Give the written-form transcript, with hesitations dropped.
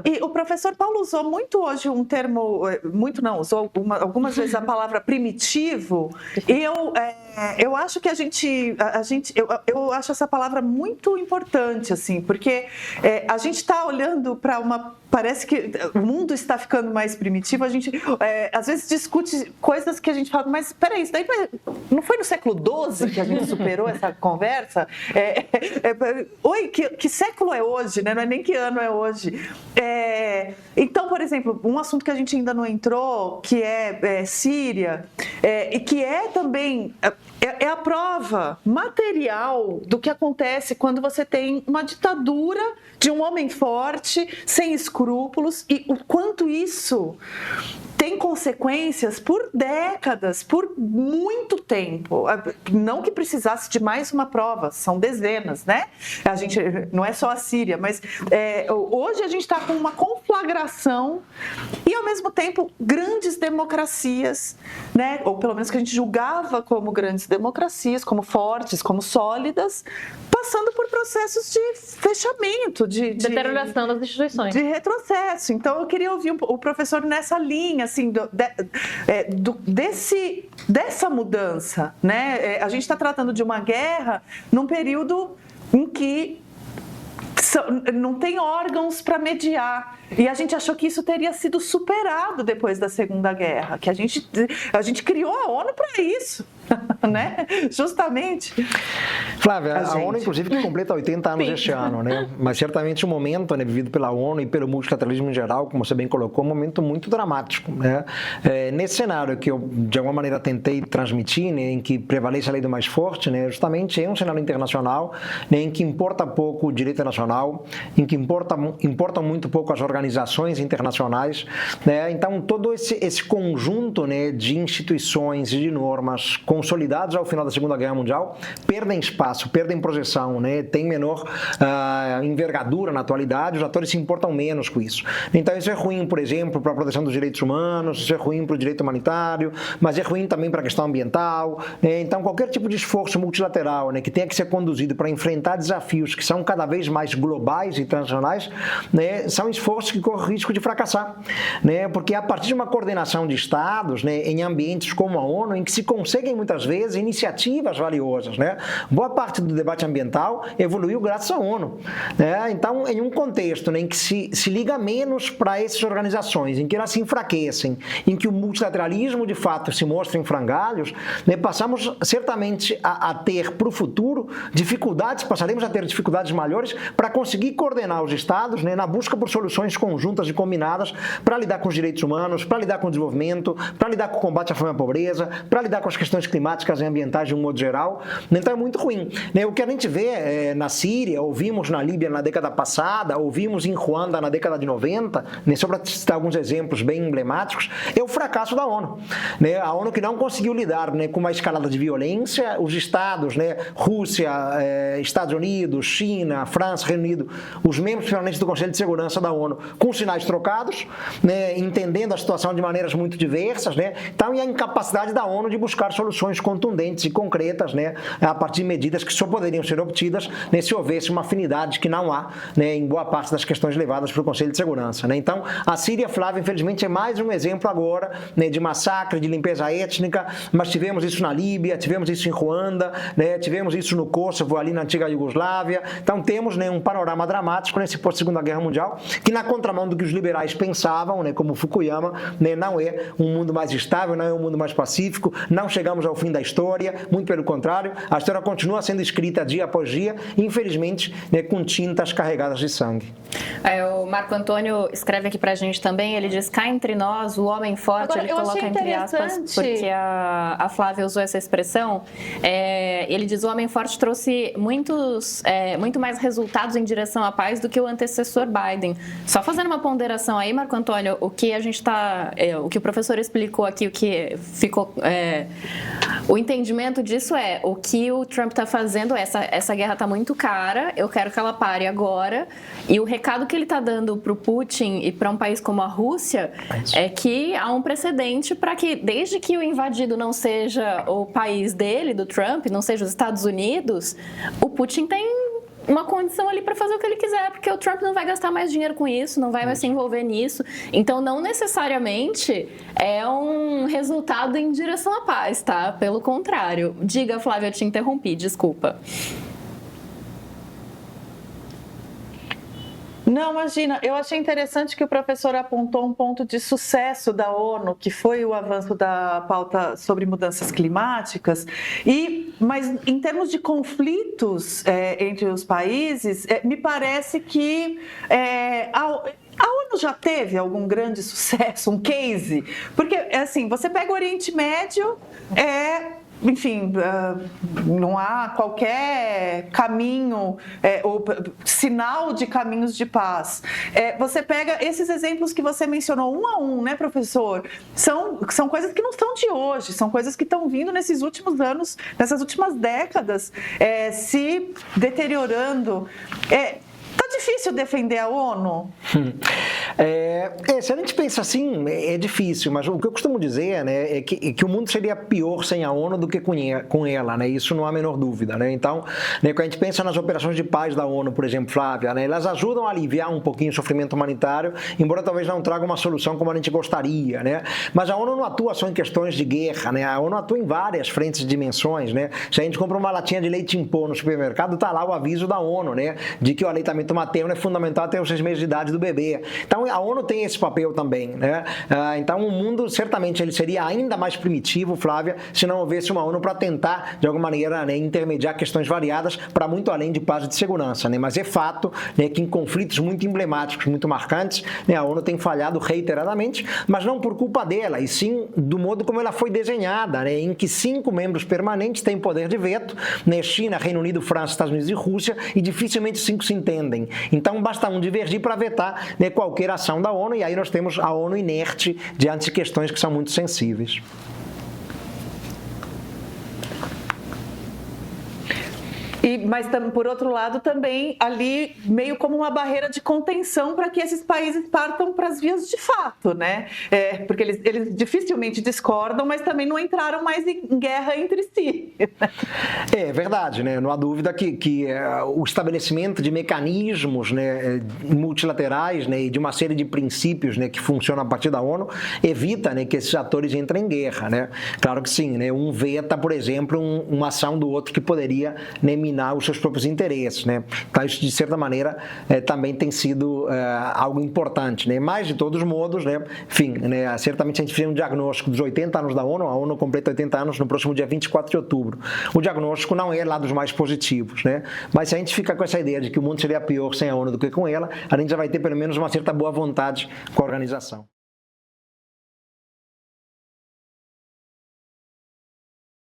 E o professor Paulo usou muito hoje um termo, usou algumas vezes a palavra primitivo, e eu acho que eu acho essa palavra muito importante, assim, porque a gente está olhando para parece que o mundo está ficando mais primitivo, a gente às vezes discute coisas que a gente fala, mas peraí, isso daí não foi no século XII que a gente superou essa conversa? Oi, que século é hoje, né? Não é nem que ano é hoje. Então, por exemplo, um assunto que a gente ainda não entrou, que é Síria, e que é também a prova material do que acontece quando você tem uma ditadura de um homem forte, sem escrúpulos, e o quanto isso tem consequências por décadas, por muito tempo. Não que precisasse de mais uma prova, são dezenas, né? A gente não é só a Síria, mas hoje a gente está com uma conflagração e, ao mesmo tempo, grandes democracias, né? Ou pelo menos que a gente julgava como grandes democracias, como fortes, como sólidas, passando por processos de fechamento, de deterioração das instituições, de retrocesso. Então, eu queria ouvir o professor nessa linha, assim, dessa mudança, né? A gente está tratando de uma guerra num período em que não tem órgãos para mediar. E a gente achou que isso teria sido superado depois da Segunda Guerra, que a gente criou a ONU para isso, né? Justamente. Flávia, a ONU, inclusive, que completa 80 anos este ano, né? Mas certamente o momento, né, vivido pela ONU e pelo multilateralismo em geral, como você bem colocou, é um momento muito dramático, né? Nesse cenário que eu, de alguma maneira, tentei transmitir, né, em que prevalece a lei do mais forte, né, justamente é um cenário internacional, né, em que importa pouco o direito nacional, em que importam muito pouco as organizações internacionais, né? Então, todo esse conjunto, né, de instituições e de normas consolidados ao final da Segunda Guerra Mundial perdem espaço, perdem projeção, né? Tem menor envergadura na atualidade, os atores se importam menos com isso. Então, isso é ruim, por exemplo, para a proteção dos direitos humanos, isso é ruim para o direito humanitário, mas é ruim também para a questão ambiental, né? Então, qualquer tipo de esforço multilateral, né, que tenha que ser conduzido para enfrentar desafios que são cada vez mais globais e transnacionais, né, são esforços que correm risco de fracassar, né? Porque a partir de uma coordenação de Estados, né, em ambientes como a ONU, em que se conseguem muitas vezes iniciativas valiosas, né? Boa parte do debate ambiental evoluiu graças à ONU, né? Então, em um contexto, né, em que se liga menos para essas organizações, em que elas se enfraquecem, em que o multilateralismo de fato se mostra em frangalhos, né, passamos certamente a ter para o futuro passaremos a ter dificuldades maiores para conseguir coordenar os Estados, né, na busca por soluções conjuntas e combinadas para lidar com os direitos humanos, para lidar com o desenvolvimento, para lidar com o combate à fome e à pobreza, para lidar com as questões climáticas e ambientais de um modo geral. Então é muito ruim, né? O que a gente vê na Síria, ouvimos na Líbia na década passada, ouvimos em Ruanda na década de 90, né, só para citar alguns exemplos bem emblemáticos, é o fracasso da ONU, né? A ONU que não conseguiu lidar, né, com uma escalada de violência, os Estados, né, Rússia, Estados Unidos, China, França, Reino Unido, os membros permanentes do Conselho de Segurança da ONU, com sinais trocados, né, entendendo a situação de maneiras muito diversas, né? Então, e a incapacidade da ONU de buscar soluções contundentes e concretas, né, a partir de medidas que só poderiam ser obtidas, né, se houvesse uma afinidade que não há, né, em boa parte das questões levadas pelo Conselho de Segurança, né? Então, a Síria, Flávia, infelizmente, é mais um exemplo agora, né, de massacre, de limpeza étnica, mas tivemos isso na Líbia, tivemos isso em Ruanda, né, tivemos isso no Kosovo, ali na antiga Iugoslávia. Então, temos, né, um panorama dramático nesse pós-Segunda Guerra Mundial, que na contramão do que os liberais pensavam, né, como Fukuyama, né, não é um mundo mais estável, não é um mundo mais pacífico, não chegamos ao fim da história, muito pelo contrário, a história continua sendo escrita dia após dia, infelizmente, né, com tintas carregadas de sangue. O Marco Antônio escreve aqui pra gente também, ele diz, cá entre nós, o homem forte, agora, ele coloca entre aspas, porque a Flávia usou essa expressão, ele diz, o homem forte trouxe muito mais resultados em direção à paz do que o antecessor Biden. Só fazendo uma ponderação aí, Marco Antônio, o que a gente o que o professor explicou aqui, o que ficou, o entendimento disso o que o Trump está fazendo, essa guerra está muito cara, eu quero que ela pare agora, e o recado que ele está dando para o Putin e para um país como a Rússia é que há um precedente para que, desde que o invadido não seja o país dele, do Trump, não seja os Estados Unidos, o Putin tem uma condição ali para fazer o que ele quiser, porque o Trump não vai gastar mais dinheiro com isso, não vai mais se envolver nisso. Então, não necessariamente é um resultado em direção à paz, tá? Pelo contrário. Diga, Flávia, eu te interrompi, desculpa. Não, imagina, eu achei interessante que o professor apontou um ponto de sucesso da ONU, que foi o avanço da pauta sobre mudanças climáticas, mas em termos de conflitos entre os países, me parece que a ONU já teve algum grande sucesso, um case? Porque, assim, você pega o Oriente Médio, enfim, não há qualquer caminho ou sinal de caminhos de paz. Você pega esses exemplos que você mencionou um a um, né, professor? São coisas que não são de hoje, são coisas que estão vindo nesses últimos anos, nessas últimas décadas, se deteriorando. Tá difícil defender a ONU? Se a gente pensa assim, é difícil, mas o que eu costumo dizer, né, é que o mundo seria pior sem a ONU do que com ela, né? Isso não há a menor dúvida, né? Então, né, quando a gente pensa nas operações de paz da ONU, por exemplo, Flávia, né, elas ajudam a aliviar um pouquinho o sofrimento humanitário, embora talvez não traga uma solução como a gente gostaria, né? Mas a ONU não atua só em questões de guerra, né? A ONU atua em várias frentes e dimensões, né? Se a gente compra uma latinha de leite em pó no supermercado, tá lá o aviso da ONU, né, de que o aleitamento materno é fundamental até os 6 meses de idade do bebê. Então, a ONU tem esse papel também, né? Então, o mundo, certamente, ele seria ainda mais primitivo, Flávia, se não houvesse uma ONU para tentar, de alguma maneira, né, intermediar questões variadas para muito além de paz e de segurança, né? Mas é fato, né, que em conflitos muito emblemáticos, muito marcantes, né, a ONU tem falhado reiteradamente, mas não por culpa dela, e sim do modo como ela foi desenhada, né, em que 5 membros permanentes têm poder de veto, né, China, Reino Unido, França, Estados Unidos e Rússia, e dificilmente 5 se entendem. Então, basta um divergir para vetar, né, qualquer ação da ONU, e aí nós temos a ONU inerte diante de questões que são muito sensíveis. Mas, por outro lado, também ali meio como uma barreira de contenção para que esses países partam para as vias de fato, né? Porque eles dificilmente discordam, mas também não entraram mais em guerra entre si. É verdade, né? Não há dúvida que o estabelecimento de mecanismos, né, multilaterais, né, e de uma série de princípios, né, que funcionam a partir da ONU evita, né, que esses atores entrem em guerra, né? Claro que sim, né? Um veta, por exemplo, uma ação do outro que poderia, né, minar os seus próprios interesses, né? Então, isso, de certa maneira, também tem sido algo importante, né? Mas, de todos os modos, né, enfim, né, certamente a gente fez um diagnóstico dos 80 anos da ONU, a ONU completa 80 anos no próximo dia 24 de outubro. O diagnóstico não é lá dos mais positivos, né? Mas se a gente fica com essa ideia de que o mundo seria pior sem a ONU do que com ela, a gente já vai ter pelo menos uma certa boa vontade com a organização.